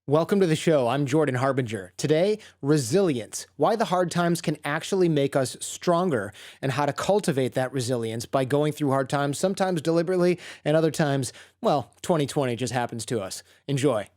Welcome to the show. I'm Jordan Harbinger. Today, resilience, why the hard times can actually make us stronger, and how to cultivate that resilience by going through hard times, sometimes deliberately, and other times, well, 2020 just happens to us. Enjoy.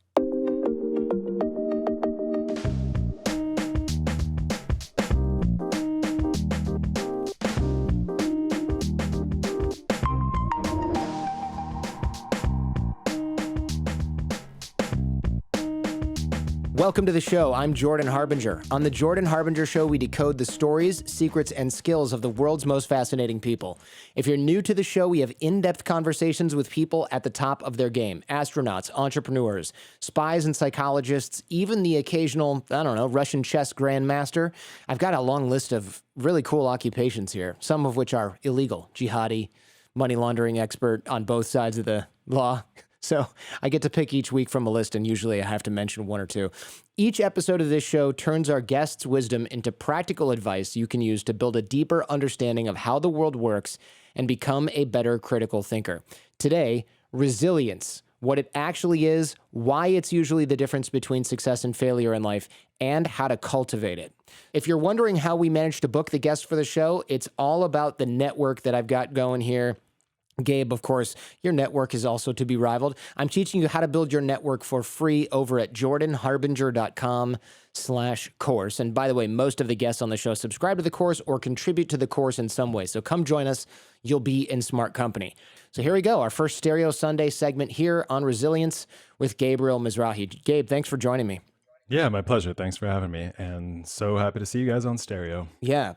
Welcome to the show. I'm Jordan Harbinger. On the Jordan Harbinger Show, we decode the stories, secrets, and skills of the world's most fascinating people. If you're new to the show, we have in-depth conversations with people at the top of their game. Astronauts, entrepreneurs, spies and psychologists, even the occasional, Russian chess grandmaster. I've got a long list of really cool occupations here, some of which are illegal. Jihadi, money laundering expert on both sides of the law. So I get to pick each week from a list, and usually I have to mention one or two. Each episode of this show turns our guests' wisdom into practical advice you can use to build a deeper understanding of how the world works and become a better critical thinker. Today, resilience, what it actually is, why it's usually the difference between success and failure in life, and how to cultivate it. If you're wondering how we managed to book the guests for the show, it's all about the network that I've got going here. Gabe, of course, your network is also to be rivaled. I'm teaching you how to build your network for free over at jordanharbinger.com/course. And by the way, most of the guests on the show subscribe to the course or contribute to the course in some way. So come join us. You'll be in smart company. So here we go. Our first Stereo Sunday segment here on resilience with Gabriel Mizrahi. Gabe, thanks for joining me. Yeah, my pleasure. Thanks for having me. And so happy to see you guys on Stereo. Yeah.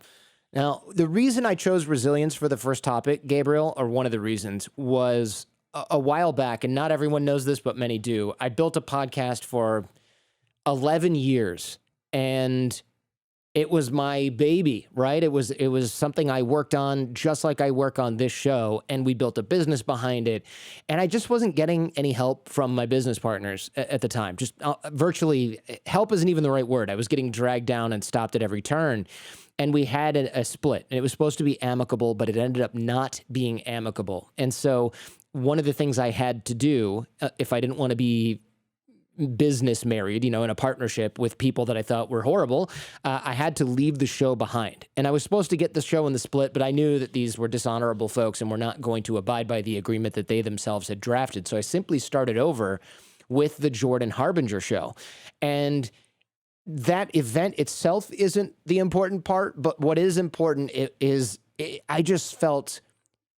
Now, the reason I chose resilience for the first topic, Gabriel, or one of the reasons, was a while back, and not everyone knows this, but many do. I built a podcast for 11 years, and it was my baby, right? It was something I worked on just like I work on this show, and we built a business behind it. And I just wasn't getting any help from my business partners at the time. Just virtually, help isn't even the right word. I was getting dragged down and stopped at every turn. And we had a split, and it was supposed to be amicable, but it ended up not being amicable. And so one of the things I had to do, if I didn't want to be business married, in a partnership with people that I thought were horrible, I had to leave the show behind. And I was supposed to get the show in the split, but I knew that these were dishonorable folks and were not going to abide by the agreement that they themselves had drafted. So I simply started over with the Jordan Harbinger Show. And that event itself isn't the important part, but what is important is I just felt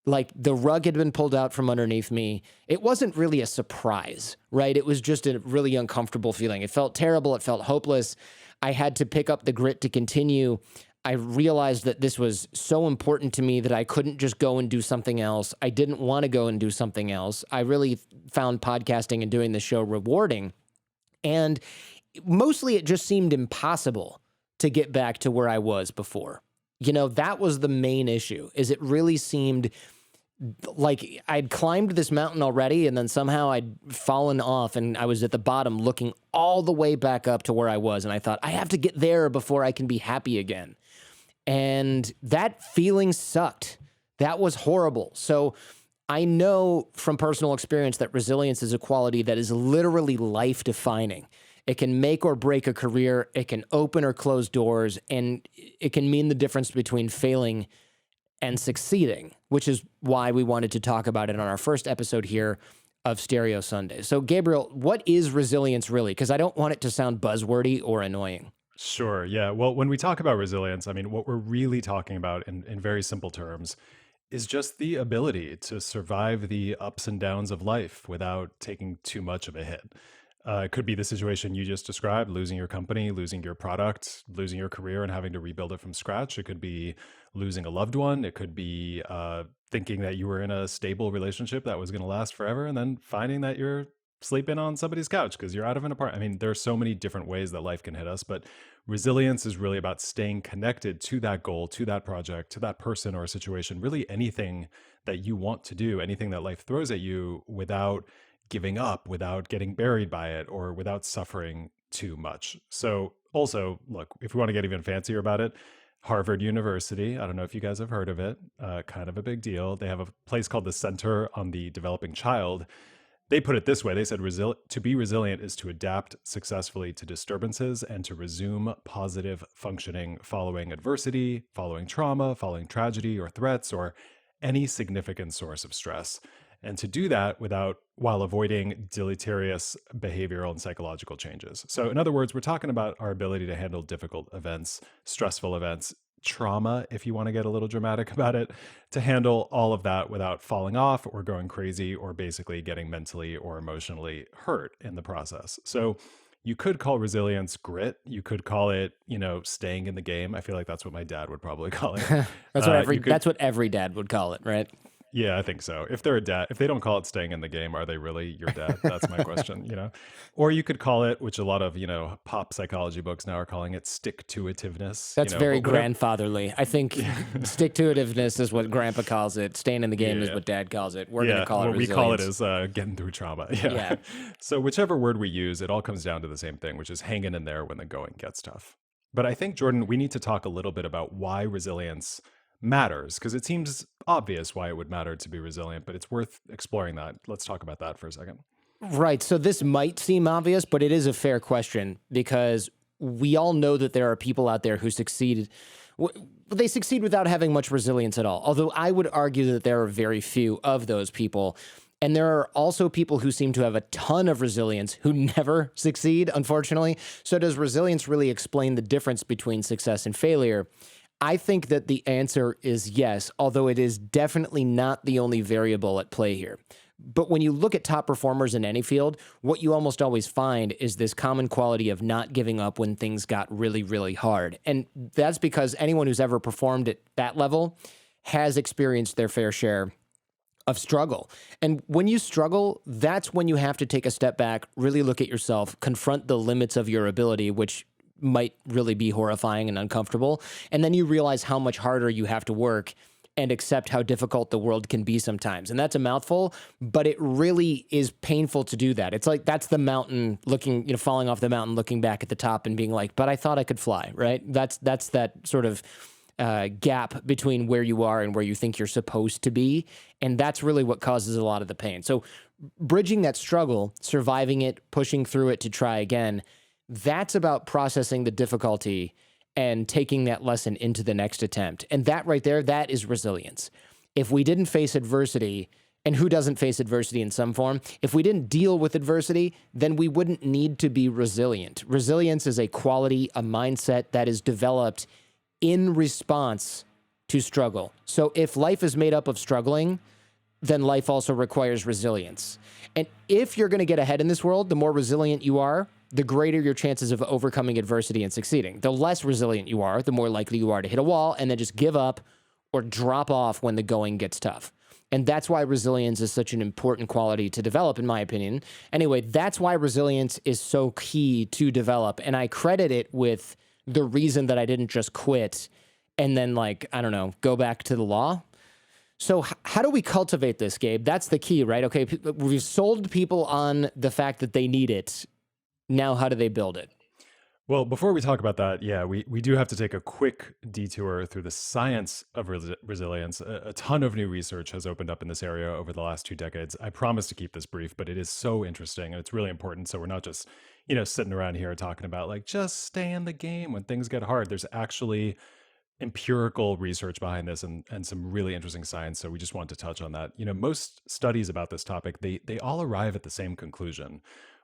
like the rug had been pulled out from underneath me. It wasn't really a surprise, right? It was just a really uncomfortable feeling. It felt terrible. It felt hopeless. I had to pick up the grit to continue. I realized that this was so important to me that I couldn't just go and do something else. I didn't want to go and do something else. I really found podcasting and doing the show rewarding. And mostly it just seemed impossible to get back to where I was before. That was the main issue, is it really seemed like I'd climbed this mountain already, and then somehow I'd fallen off, and I was at the bottom looking all the way back up to where I was. And I thought, I have to get there before I can be happy again. And that feeling sucked. That was horrible. So I know from personal experience that resilience is a quality that is literally life-defining. It can make or break a career. It can open or close doors, and it can mean the difference between failing and succeeding, which is why we wanted to talk about it on our first episode here of Stereo Sunday. So, Gabriel, what is resilience really? Because I don't want it to sound buzzwordy or annoying. Sure. Yeah. Well, when we talk about resilience, what we're really talking about in very simple terms is just the ability to survive the ups and downs of life without taking too much of a hit. It could be the situation you just described, losing your company, losing your product, losing your career and having to rebuild it from scratch. It could be losing a loved one. It could be thinking that you were in a stable relationship that was going to last forever, and then finding that you're sleeping on somebody's couch because you're out of an apartment. There are so many different ways that life can hit us, but resilience is really about staying connected to that goal, to that project, to that person or a situation, really anything that you want to do, anything that life throws at you, without giving up, without getting buried by it, or without suffering too much. So also, look, if we want to get even fancier about it, Harvard University, I don't know if you guys have heard of it, kind of a big deal. They have a place called the Center on the Developing Child. They put it this way. They said to be resilient is to adapt successfully to disturbances and to resume positive functioning following adversity, following trauma, following tragedy or threats, or any significant source of stress. And to do that while avoiding deleterious behavioral and psychological changes. So in other words, we're talking about our ability to handle difficult events, stressful events, trauma, if you want to get a little dramatic about it, to handle all of that without falling off or going crazy or basically getting mentally or emotionally hurt in the process. So you could call resilience grit. You could call it, staying in the game. I feel like that's what my dad would probably call it. That's what every dad would call it, right? Yeah, I think so. If they're a dad, if they don't call it staying in the game, are they really your dad? That's my question. Or you could call it, which a lot of, pop psychology books now are calling it stick-to-itiveness. That's very grandfatherly. I think stick-to-itiveness is what grandpa calls it. Staying in the game is what dad calls it. We're going to call it resilience. We call it is getting through trauma. Yeah. So whichever word we use, it all comes down to the same thing, which is hanging in there when the going gets tough. But I think, Jordan, we need to talk a little bit about why resilience matters, because it seems obvious why it would matter to be resilient, but it's worth exploring that. Let's talk about that for a second. Right. So this might seem obvious, but it is a fair question because we all know that there are people out there who succeed. They succeed without having much resilience at all. Although I would argue that there are very few of those people. And there are also people who seem to have a ton of resilience who never succeed, unfortunately. So does resilience really explain the difference between success and failure? I think that the answer is yes, although it is definitely not the only variable at play here. But when you look at top performers in any field, what you almost always find is this common quality of not giving up when things got really, really hard. And that's because anyone who's ever performed at that level has experienced their fair share of struggle. And when you struggle, that's when you have to take a step back, really look at yourself, confront the limits of your ability, which might really be horrifying and uncomfortable. And then you realize how much harder you have to work and accept how difficult the world can be sometimes. And that's a mouthful, but it really is painful to do that. It's like that's the mountain looking, falling off the mountain, looking back at the top and being like, but I thought I could fly, right? That's that sort of gap between where you are and where you think you're supposed to be. And that's really what causes a lot of the pain. So bridging that struggle, surviving it, pushing through it to try again, that's about processing the difficulty and taking that lesson into the next attempt. And that right there, that is resilience. If we didn't face adversity, and who doesn't face adversity in some form? If we didn't deal with adversity, then we wouldn't need to be resilient. Resilience is a quality, a mindset that is developed in response to struggle. So if life is made up of struggling, then life also requires resilience. And if you're going to get ahead in this world, the more resilient you are, the greater your chances of overcoming adversity and succeeding. The less resilient you are, the more likely you are to hit a wall and then just give up or drop off when the going gets tough. And that's why resilience is such an important quality to develop, in my opinion. Anyway, that's why resilience is so key to develop. And I credit it with the reason that I didn't just quit and then, go back to the law. So how do we cultivate this, Gabe? That's the key, right? Okay, we've sold people on the fact that they need it. Now, how do they build it? Well, before we talk about that, we do have to take a quick detour through the science of resilience. A ton of new research has opened up in this area over the last 2 decades. I promise to keep this brief, but it is so interesting and it's really important. So we're not just, sitting around here talking about just stay in the game when things get hard. There's actually empirical research behind this and some really interesting science. So we just want to touch on that. Most studies about this topic, they all arrive at the same conclusion,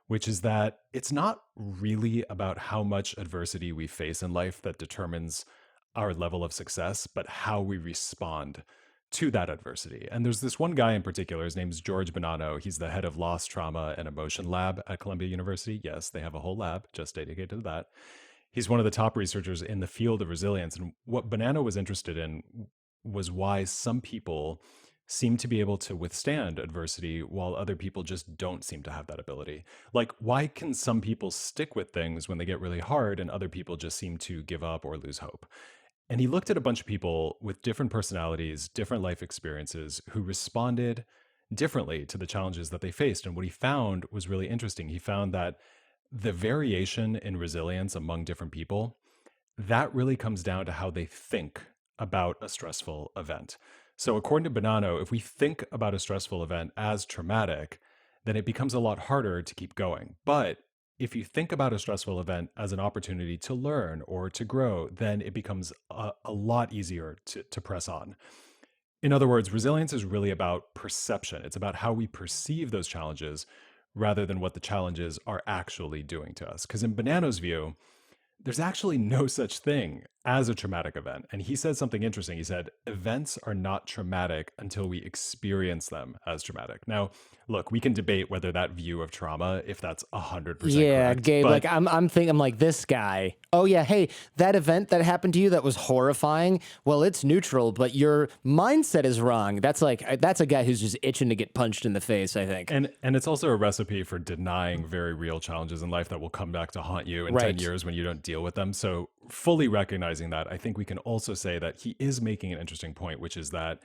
which is that it's not really about how much adversity we face in life that determines our level of success, but how we respond to that adversity. And there's this one guy in particular, his name's George Bonanno. He's the head of Loss, Trauma, and Emotion Lab at Columbia University. Yes, they have a whole lab just dedicated to that. He's one of the top researchers in the field of resilience. And what Bonanno was interested in was why some people seem to be able to withstand adversity while other people just don't seem to have that ability. Like, why can some people stick with things when they get really hard and other people just seem to give up or lose hope? And he looked at a bunch of people with different personalities, different life experiences who responded differently to the challenges that they faced. And what he found was really interesting. He found that the variation in resilience among different people, that really comes down to how they think about a stressful event. So according to Bonanno, if we think about a stressful event as traumatic, then it becomes a lot harder to keep going. But if you think about a stressful event as an opportunity to learn or to grow, then it becomes a lot easier to press on. In other words, resilience is really about perception. It's about how we perceive those challenges rather than what the challenges are actually doing to us. Because in Bonanno's view, there's actually no such thing as a traumatic event. And he said something interesting. He said, events are not traumatic until we experience them as traumatic. Now, look, we can debate whether that view of trauma, if that's 100% Yeah, correct. Gabe, But like I'm thinking, I'm like, this guy. Oh yeah, hey, that event that happened to you that was horrifying. Well, it's neutral, but your mindset is wrong. That's like that's a guy who's just itching to get punched in the face, I think. and it's also a recipe for denying very real challenges in life that will come back to haunt you in 10 Right. years when you don't deal with them. So fully recognizing that, I think we can also say that he is making an interesting point, which is that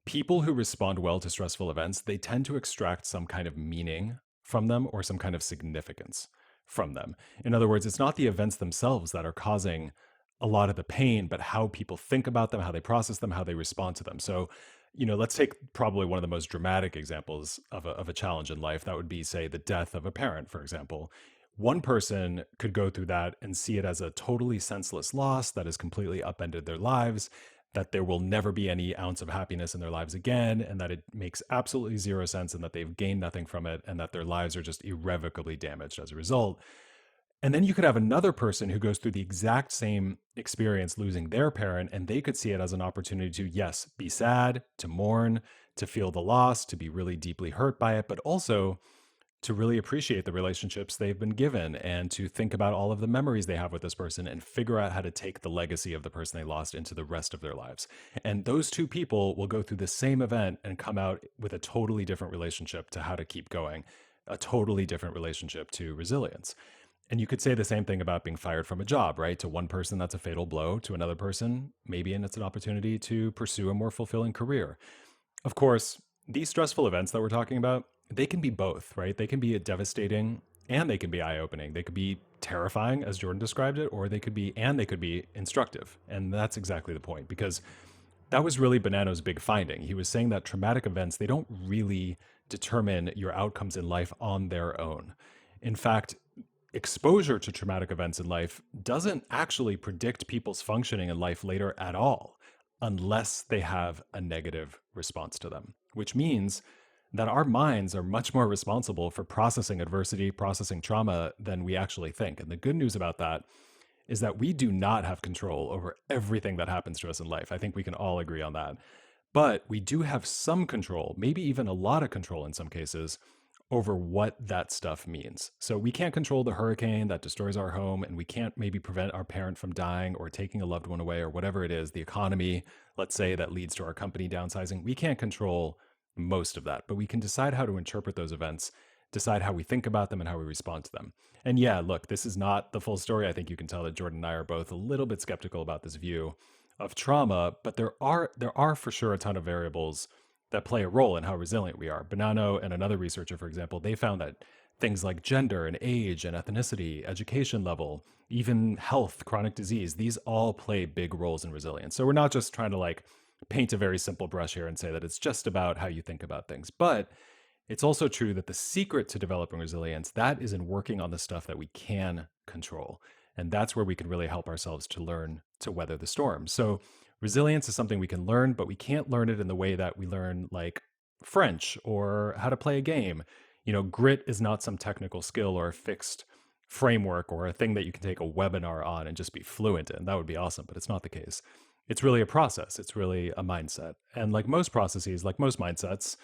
people who respond well to stressful events, they tend to extract some kind of meaning from them or some kind of significance from them. In other words, it's not the events themselves that are causing a lot of the pain, but how people think about them, how they process them, how they respond to them. So, let's take probably one of the most dramatic examples of a challenge in life. That would be, say, the death of a parent, for example. One person could go through that and see it as a totally senseless loss that has completely upended their lives, that there will never be any ounce of happiness in their lives again, and that it makes absolutely zero sense, and that they've gained nothing from it, and that their lives are just irrevocably damaged as a result. And then you could have another person who goes through the exact same experience losing their parent, and they could see it as an opportunity to, yes, be sad, to mourn, to feel the loss, to be really deeply hurt by it, but also to really appreciate the relationships they've been given and to think about all of the memories they have with this person and figure out how to take the legacy of the person they lost into the rest of their lives. And those two people will go through the same event and come out with a totally different relationship to how to keep going, a totally different relationship to resilience. And you could say the same thing about being fired from a job, right? To one person, that's a fatal blow. To another person, maybe, and it's an opportunity to pursue a more fulfilling career. Of course, these stressful events that we're talking about, they can be both, right? They can be devastating and they can be eye-opening. They could be terrifying, as Jordan described it, or they could be instructive. And that's exactly the point, because that was really Bonanno's big finding. He was saying that traumatic events, they don't really determine your outcomes in life on their own. In fact, exposure to traumatic events in life doesn't actually predict people's functioning in life later at all, unless they have a negative response to them, which means that our minds are much more responsible for processing adversity, processing trauma than we actually think. And the good news about that is that we do not have control over everything that happens to us in life. I think we can all agree on that. But we do have some control, maybe even a lot of control in some cases, over what that stuff means. So we can't control the hurricane that destroys our home, and we can't maybe prevent our parent from dying or taking a loved one away or whatever it is, the economy, let's say, that leads to our company downsizing. We can't control most of that, but we can decide how to interpret those events, decide how we think about them and how we respond to them. And yeah, look, this is not the full story. I think you can tell that Jordan and I are both a little bit skeptical about this view of trauma, but there are for sure a ton of variables that play a role in how resilient we are. Bonanno and another researcher, for example, they found that things like gender and age and ethnicity, education level, even health, chronic disease, these all play big roles in resilience. So we're not just trying to like paint a very simple brush here and say that it's just about how you think about things. But it's also true that the secret to developing resilience, that is in working on the stuff that we can control. And that's where we can really help ourselves to learn to weather the storm. So resilience is something we can learn, but we can't learn it in the way that we learn like French or how to play a game. Grit is not some technical skill or a fixed framework or a thing that you can take a webinar on and just be fluent in. That would be awesome, but it's not the case. It's really a process. It's really a mindset. And like most processes, like most mindsets,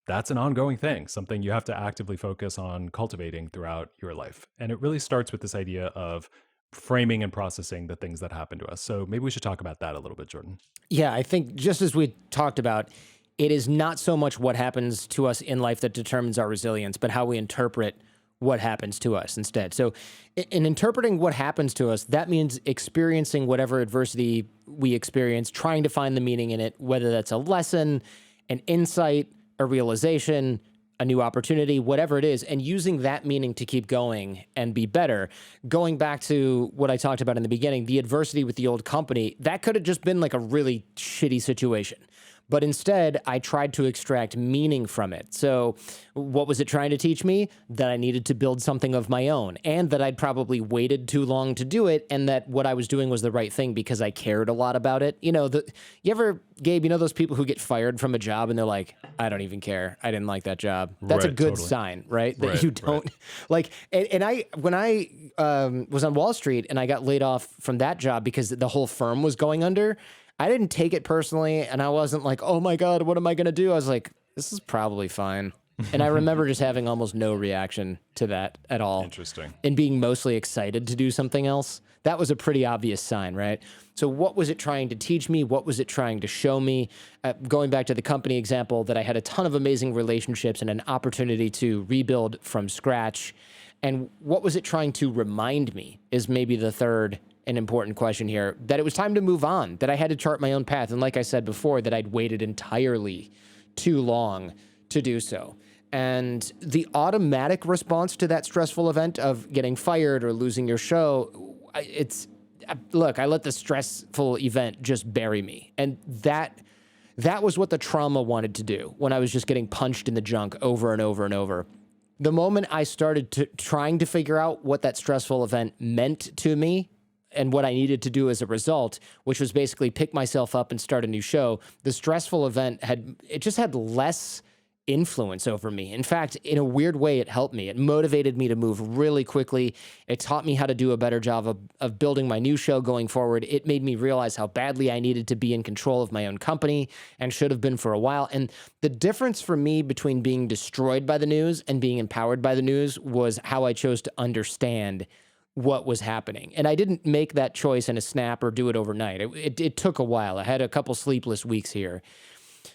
that's an ongoing thing, something you have to actively focus on cultivating throughout your life. And it really starts with this idea of framing and processing the things that happen to us. So maybe we should talk about that a little bit, Jordan. Yeah, I think just as we talked about, it is not so much what happens to us in life that determines our resilience, but how we interpret what happens to us instead. So in interpreting what happens to us, that means experiencing whatever adversity we experience, trying to find the meaning in it, whether that's a lesson, an insight, a realization, a new opportunity, whatever it is, and using that meaning to keep going and be better. Going back to what I talked about in the beginning, the adversity with the old company, that could have just been like a really shitty situation. But instead, I tried to extract meaning from it. So what was it trying to teach me? That I needed to build something of my own, and that I'd probably waited too long to do it, and that what I was doing was the right thing because I cared a lot about it. You ever, Gabe, those people who get fired from a job and they're like, I don't even care. I didn't like that job. That's a Right, good totally. sign, right? That Right, you don't like, when I was on Wall Street and I got laid off from that job because the whole firm was going under, I didn't take it personally, and I wasn't like, oh my God, what am I going to do? I was like, this is probably fine. And I remember just having almost no reaction to that at all. Interesting. And being mostly excited to do something else. That was a pretty obvious sign, right? So what was it trying to teach me? What was it trying to show me? Going back to the company example, that I had a ton of amazing relationships and an opportunity to rebuild from scratch. And what was it trying to remind me is maybe the third an important question here, that it was time to move on, that I had to chart my own path. And like I said before, that I'd waited entirely too long to do so. And the automatic response to that stressful event of getting fired or losing your show, look, I let the stressful event just bury me. And that was what the trauma wanted to do when I was just getting punched in the junk over and over and over. The moment I started trying to figure out what that stressful event meant to me, and what I needed to do as a result, which was basically pick myself up and start a new show, the stressful event just had less influence over me. In fact, in a weird way, it helped me. It motivated me to move really quickly. It taught me how to do a better job of building my new show going forward. It made me realize how badly I needed to be in control of my own company, and should have been for a while. And the difference for me between being destroyed by the news and being empowered by the news was how I chose to understand what was happening. And I didn't make that choice in a snap or do it overnight. It took a while. I had a couple sleepless weeks here.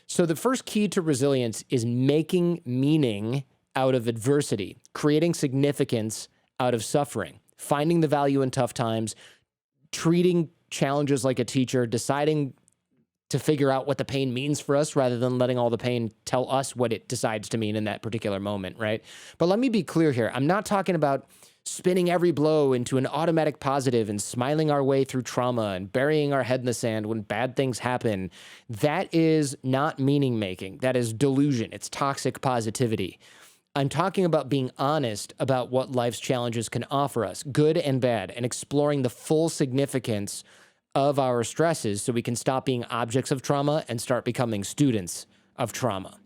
So the first key to resilience is making meaning out of adversity, creating significance out of suffering, finding the value in tough times, treating challenges like a teacher, deciding to figure out what the pain means for us rather than letting all the pain tell us what it decides to mean in that particular moment, right? But let me be clear here. I'm not talking about spinning every blow into an automatic positive and smiling our way through trauma and burying our head in the sand when bad things happen. That is not meaning making. That is delusion. It's toxic positivity. I'm talking about being honest about what life's challenges can offer us, good and bad, and exploring the full significance of our stresses so we can stop being objects of trauma and start becoming students of trauma.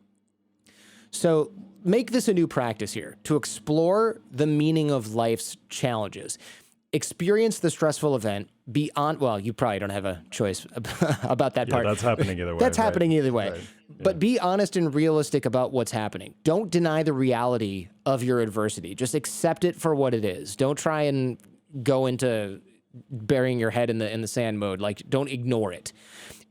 So make this a new practice here, to explore the meaning of life's challenges. Experience the stressful event beyond, well, you probably don't have a choice about that part. That's happening either way. That's happening either way. Right. But be honest and realistic about what's happening. Don't deny the reality of your adversity. Just accept it for what it is. Don't try and go into burying your head in the sand mode. Like, don't ignore it.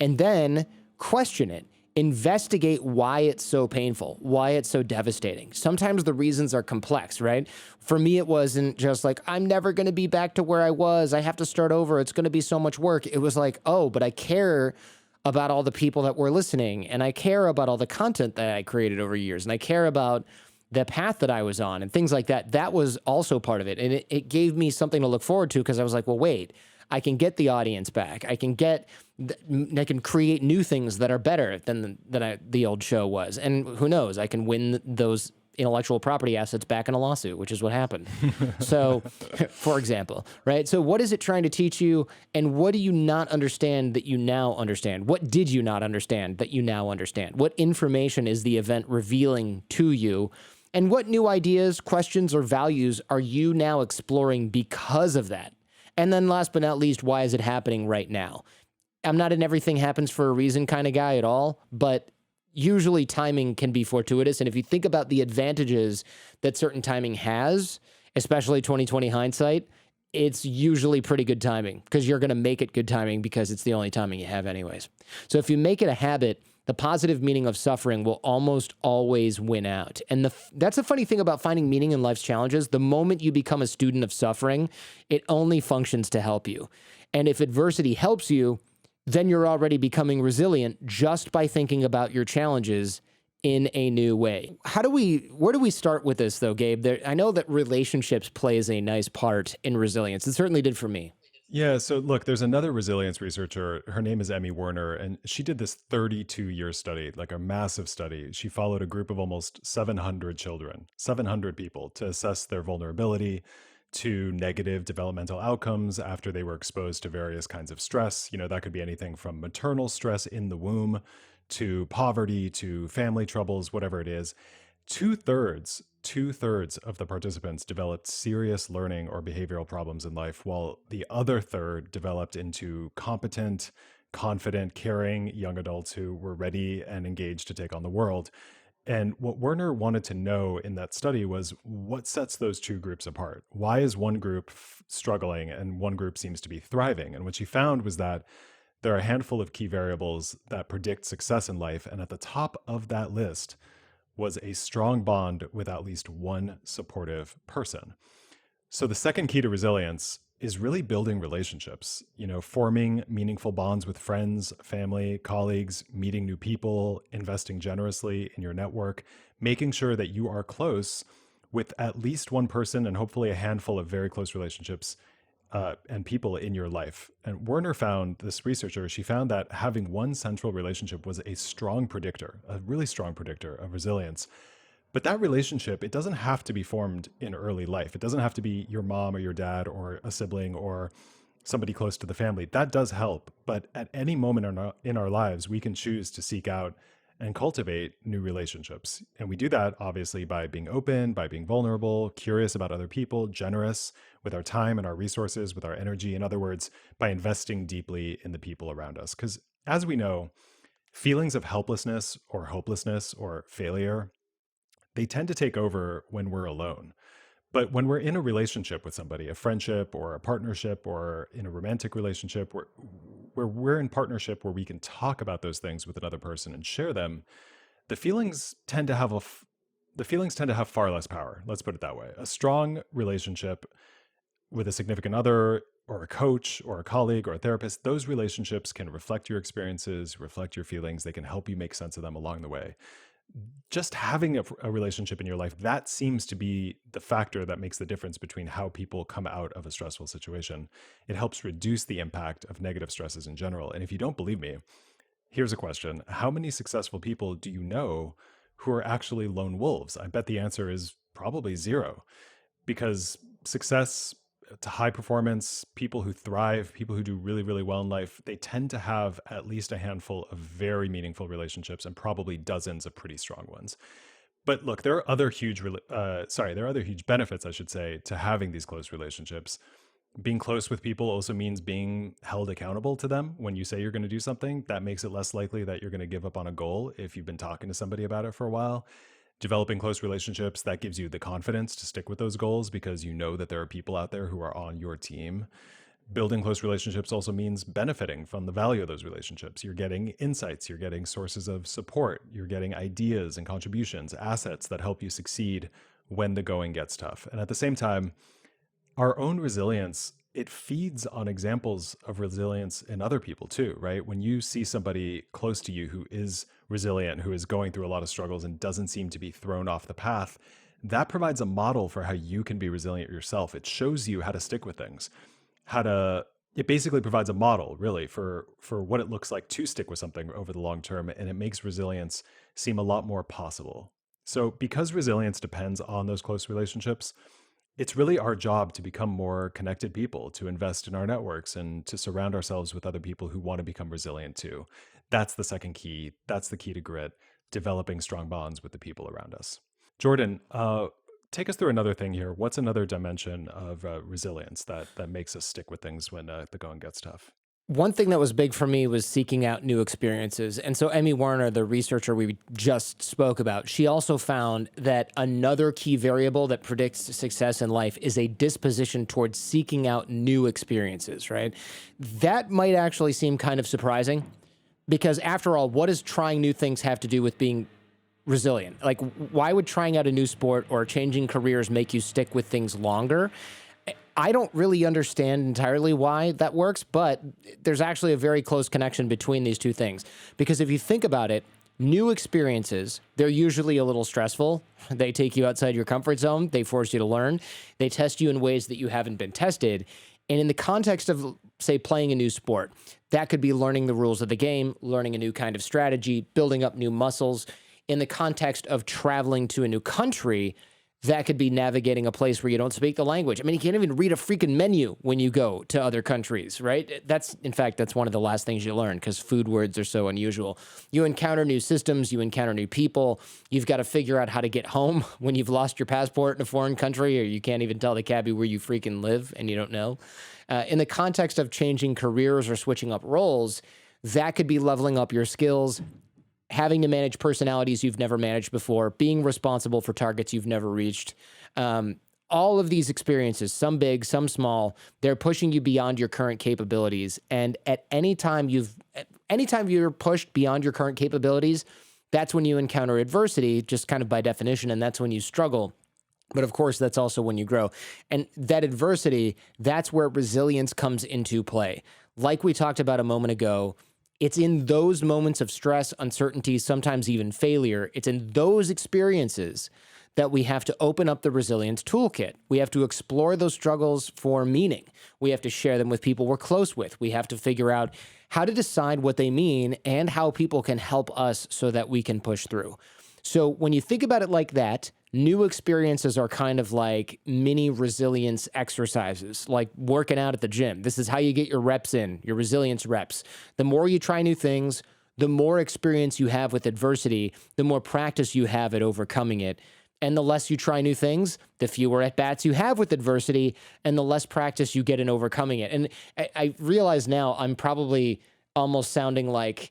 And then question it. Investigate why it's so painful, why it's so devastating. Sometimes the reasons are complex, right? For me, it wasn't just like, I'm never going to be back to where I was. I have to start over. It's going to be so much work. It was like, oh, but I care about all the people that were listening, and I care about all the content that I created over years, and I care about the path that I was on and things like that. That was also part of it. And it gave me something to look forward to, because I was like, well, wait, I can get the audience back. I can create new things that are better than the old show was. And who knows, I can win those intellectual property assets back in a lawsuit, which is what happened. So, for example, right? So what is it trying to teach you, and what do you not understand that you now understand? What did you not understand that you now understand? What information is the event revealing to you? And what new ideas, questions, or values are you now exploring because of that? And then last but not least, why is it happening right now? I'm not an everything happens for a reason kind of guy at all, but usually timing can be fortuitous. And if you think about the advantages that certain timing has, especially 2020 hindsight, it's usually pretty good timing, because you're going to make it good timing because it's the only timing you have anyways. So if you make it a habit, the positive meaning of suffering will almost always win out. And that's the funny thing about finding meaning in life's challenges. The moment you become a student of suffering, it only functions to help you. And if adversity helps you, then you're already becoming resilient just by thinking about your challenges in a new way. Where do we start with this though, Gabe? I know that relationships plays a nice part in resilience. It certainly did for me. Yeah, so look, there's another resilience researcher. Her name is Emmy Werner, and she did this 32-year study, like a massive study. She followed a group of almost 700 children, 700 people, to assess their vulnerability to negative developmental outcomes after they were exposed to various kinds of stress. That could be anything from maternal stress in the womb to poverty to family troubles, whatever it is. Two thirds of the participants developed serious learning or behavioral problems in life, while the other third developed into competent, confident, caring young adults who were ready and engaged to take on the world. And what Werner wanted to know in that study was what sets those two groups apart. Why is one group struggling and one group seems to be thriving? And what she found was that there are a handful of key variables that predict success in life. And at the top of that list was a strong bond with at least one supportive person. So the second key to resilience is really building relationships, forming meaningful bonds with friends, family, colleagues, meeting new people, investing generously in your network, making sure that you are close with at least one person and hopefully a handful of very close relationships and people in your life. And Werner found, this researcher, she found that having one central relationship was a strong predictor, a really strong predictor of resilience. But that relationship, it doesn't have to be formed in early life. It doesn't have to be your mom or your dad or a sibling or somebody close to the family. That does help. But at any moment in our lives, we can choose to seek out and cultivate new relationships. And we do that obviously by being open, by being vulnerable, curious about other people, generous with our time and our resources, with our energy. In other words, by investing deeply in the people around us. Because as we know, feelings of helplessness or hopelessness or failure, they tend to take over when we're alone. But when we're in a relationship with somebody, a friendship or a partnership or in a romantic relationship where we're in partnership where we can talk about those things with another person and share them, the feelings tend to have far less power. Let's put it that way. A strong relationship with a significant other or a coach or a colleague or a therapist, those relationships can reflect your experiences, reflect your feelings. They can help you make sense of them along the way. Just having a relationship in your life, that seems to be the factor that makes the difference between how people come out of a stressful situation. It helps reduce the impact of negative stresses in general. And if you don't believe me, here's a question. How many successful people do you know who are actually lone wolves? I bet the answer is probably zero, because success to high performance, people who thrive, people who do really, really well in life, they tend to have at least a handful of very meaningful relationships and probably dozens of pretty strong ones. But look, there are other huge, there are other huge benefits, I should say, to having these close relationships. Being close with people also means being held accountable to them. When you say you're going to do something, that makes it less likely that you're going to give up on a goal if you've been talking to somebody about it for a while. Developing close relationships, that gives you the confidence to stick with those goals because you know that there are people out there who are on your team. Building close relationships also means benefiting from the value of those relationships. You're getting insights, you're getting sources of support, you're getting ideas and contributions, assets that help you succeed when the going gets tough. And at the same time, our own resilience, it feeds on examples of resilience in other people too, right? When you see somebody close to you who is resilient, who is going through a lot of struggles and doesn't seem to be thrown off the path, that provides a model for how you can be resilient yourself. It shows you how to stick with things, it basically provides a model really for what it looks like to stick with something over the long term. And it makes resilience seem a lot more possible. So because resilience depends on those close relationships, it's really our job to become more connected people, to invest in our networks and to surround ourselves with other people who want to become resilient too. That's the second key. That's the key to grit, developing strong bonds with the people around us. Jordan, take us through another thing here. What's another dimension of resilience that makes us stick with things when the going gets tough? One thing that was big for me was seeking out new experiences. And so Emmy Werner, the researcher we just spoke about, she also found that another key variable that predicts success in life is a disposition towards seeking out new experiences, right? That might actually seem kind of surprising because after all, what does trying new things have to do with being resilient? Like, why would trying out a new sport or changing careers make you stick with things longer? I don't really understand entirely why that works, but there's actually a very close connection between these two things. Because if you think about it, New experiences, they're usually a little stressful. They take you outside your comfort zone. They force you to learn. They test you in ways that you haven't been tested. And in the context of, say, playing a new sport, that could be learning the rules of the game, learning a new kind of strategy, building up new muscles. In the context of traveling to a new country, that could be navigating a place where you don't speak the language. I mean, you can't even read a freaking menu when you go to other countries, right? In fact, that's one of the last things you learn because food words are so unusual. You encounter new systems, you encounter new people. You've got to figure out how to get home when you've lost your passport in a foreign country, or you can't even tell the cabbie where you freaking live and you don't know. In the context of changing careers or switching up roles, that could be leveling up your skills, having to manage personalities you've never managed before, being responsible for targets you've never reached. All of these experiences, some big, some small, they're pushing you beyond your current capabilities. And at anytime you're pushed beyond your current capabilities, that's when you encounter adversity, just kind of by definition, and that's when you struggle. But of course, that's also when you grow. And that adversity, that's where resilience comes into play. Like we talked about a moment ago, it's in those moments of stress, uncertainty, sometimes even failure. It's in those experiences that we have to open up the resilience toolkit. We have to explore those struggles for meaning. We have to share them with people we're close with. We have to figure out how to decide what they mean and how people can help us so that we can push through. So when you think about it like that, new experiences are kind of like mini resilience exercises, like working out at the gym. This is how you get your reps in, your resilience reps. The more you try new things, the more experience you have with adversity, the more practice you have at overcoming it. And the less you try new things, the fewer at-bats you have with adversity, and the less practice you get in overcoming it. And I realize now I'm probably almost sounding like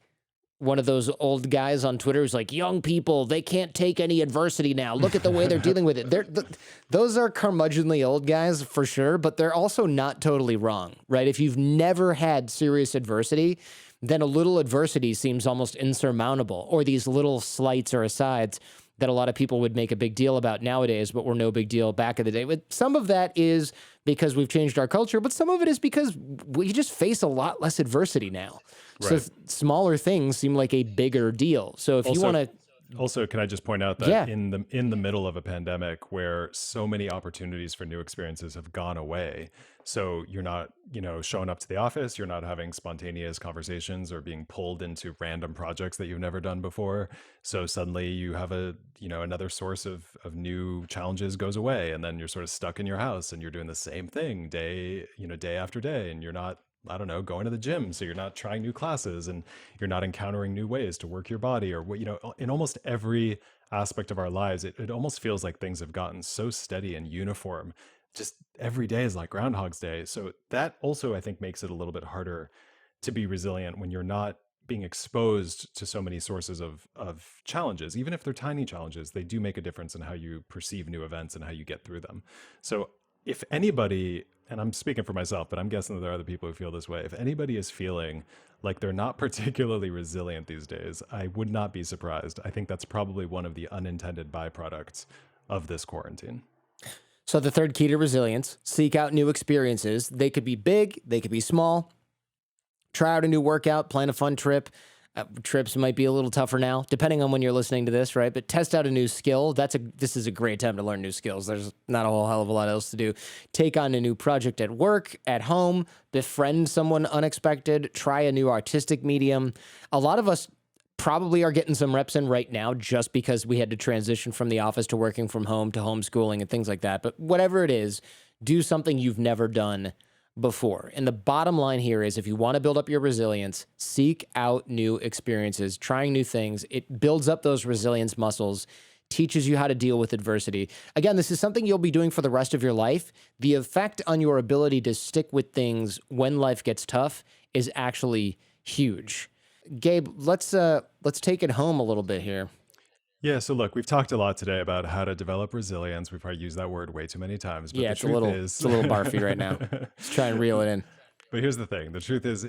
one of those old guys on Twitter who's like, young people, they can't take any adversity now. Look at the way they're dealing with it. Those are curmudgeonly old guys for sure, but they're also not totally wrong, right? If you've never had serious adversity, then a little adversity seems almost insurmountable, or these little slights or asides that a lot of people would make a big deal about nowadays, but were no big deal back in the day. But some of that is because we've changed our culture, but some of it is because we just face a lot less adversity now. Right. So smaller things seem like a bigger deal. So if you want to... Also, can I just point out that in the middle of a pandemic where so many opportunities for new experiences have gone away, so you're not, showing up to the office, you're not having spontaneous conversations or being pulled into random projects that you've never done before. So suddenly you have another source of new challenges goes away, and then you're sort of stuck in your house and you're doing the same thing day after day, and you're not, I don't know, going to the gym. So you're not trying new classes and you're not encountering new ways to work your body, or in almost every aspect of our lives, it almost feels like things have gotten so steady and uniform. Just every day is like Groundhog's Day. So that also, I think, makes it a little bit harder to be resilient when you're not being exposed to so many sources of challenges. Even if they're tiny challenges, they do make a difference in how you perceive new events and how you get through them. So if anybody, and I'm speaking for myself, but I'm guessing that there are other people who feel this way. If anybody is feeling like they're not particularly resilient these days, I would not be surprised. I think that's probably one of the unintended byproducts of this quarantine. So the third key to resilience, seek out new experiences. They could be big, they could be small. Try out a new workout, plan a fun trip. Trips might be a little tougher now, depending on when you're listening to this, right? But test out a new skill. This is a great time to learn new skills. There's not a whole hell of a lot else to do. Take on a new project at work, at home, befriend someone unexpected, try a new artistic medium. A lot of us probably are getting some reps in right now just because we had to transition from the office to working from home to homeschooling and things like that. But whatever it is, do something you've never done before. And the bottom line here is, if you want to build up your resilience, seek out new experiences, trying new things. It builds up those resilience muscles, teaches you how to deal with adversity. Again, this is something you'll be doing for the rest of your life. The effect on your ability to stick with things when life gets tough is actually huge. Gabe, let's take it home a little bit here. Yeah, so look, we've talked a lot today about how to develop resilience. We've probably used that word way too many times. But it's a little barfy right now. Let's try and reel it in. But here's the thing. The truth is,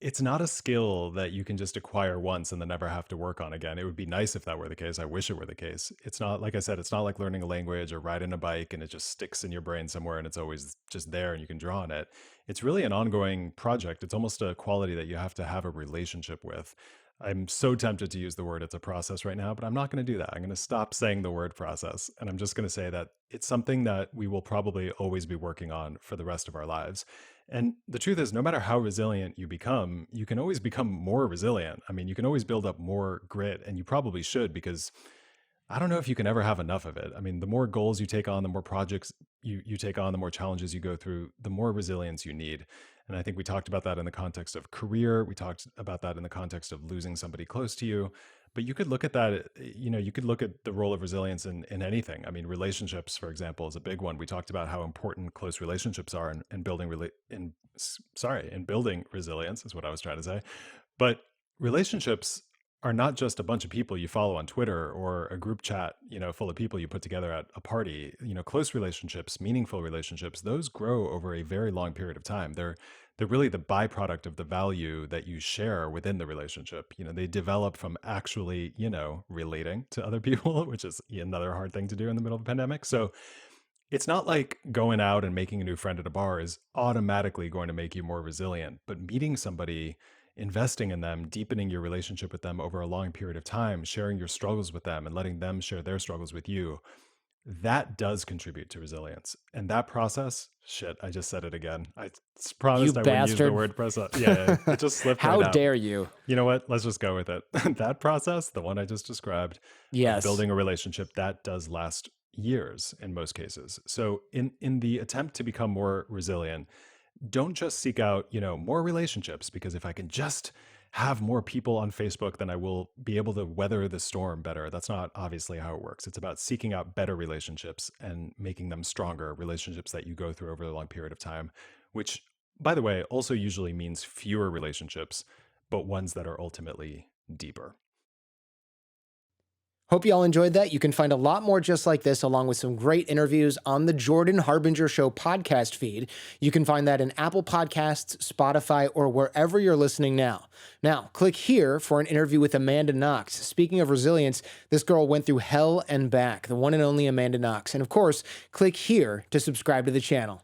it's not a skill that you can just acquire once and then never have to work on again. It would be nice if that were the case. I wish it were the case. It's not, like I said, it's not like learning a language or riding a bike and it just sticks in your brain somewhere and it's always just there and you can draw on it. It's really an ongoing project. It's almost a quality that you have to have a relationship with. I'm so tempted to use the word it's a process right now, but I'm not going to do that. I'm going to stop saying the word process. And I'm just going to say that it's something that we will probably always be working on for the rest of our lives. And the truth is, no matter how resilient you become, you can always become more resilient. I mean, you can always build up more grit, and you probably should, because I don't know if you can ever have enough of it. I mean, the more goals you take on, the more projects you take on, the more challenges you go through, the more resilience you need. And I think we talked about that in the context of career. We talked about that in the context of losing somebody close to you. But you could look at that, you could look at the role of resilience in anything. I mean, relationships, for example, is a big one. We talked about how important close relationships are in building, in building resilience is what I was trying to say. But relationships are not just a bunch of people you follow on Twitter or a group chat, full of people you put together at a party. Close relationships, meaningful relationships, those grow over a very long period of time. They're really the byproduct of the value that you share within the relationship. They develop from actually, relating to other people, which is another hard thing to do in the middle of a pandemic. So it's not like going out and making a new friend at a bar is automatically going to make you more resilient, but meeting somebody, investing in them, deepening your relationship with them over a long period of time, sharing your struggles with them and letting them share their struggles with you, that does contribute to resilience. And that process, shit, I just said it again. I You promised I wouldn't use the bastard. word process. Yeah, it just slipped How right out. dare you? You know what? Let's just go with it. That process, the one I just described, of Yes. building a relationship, that does last years in most cases. So in the attempt to become more resilient, don't just seek out, more relationships, because if I can just have more people on Facebook, then I will be able to weather the storm better. That's not obviously how it works. It's about seeking out better relationships and making them stronger, relationships that you go through over a long period of time, which, by the way, also usually means fewer relationships, but ones that are ultimately deeper. Hope you all enjoyed that. You can find a lot more just like this, along with some great interviews, on the Jordan Harbinger Show podcast feed. You can find that in Apple Podcasts, Spotify, or wherever you're listening now. Now, click here for an interview with Amanda Knox. Speaking of resilience, this girl went through hell and back, the one and only Amanda Knox. And of course, click here to subscribe to the channel.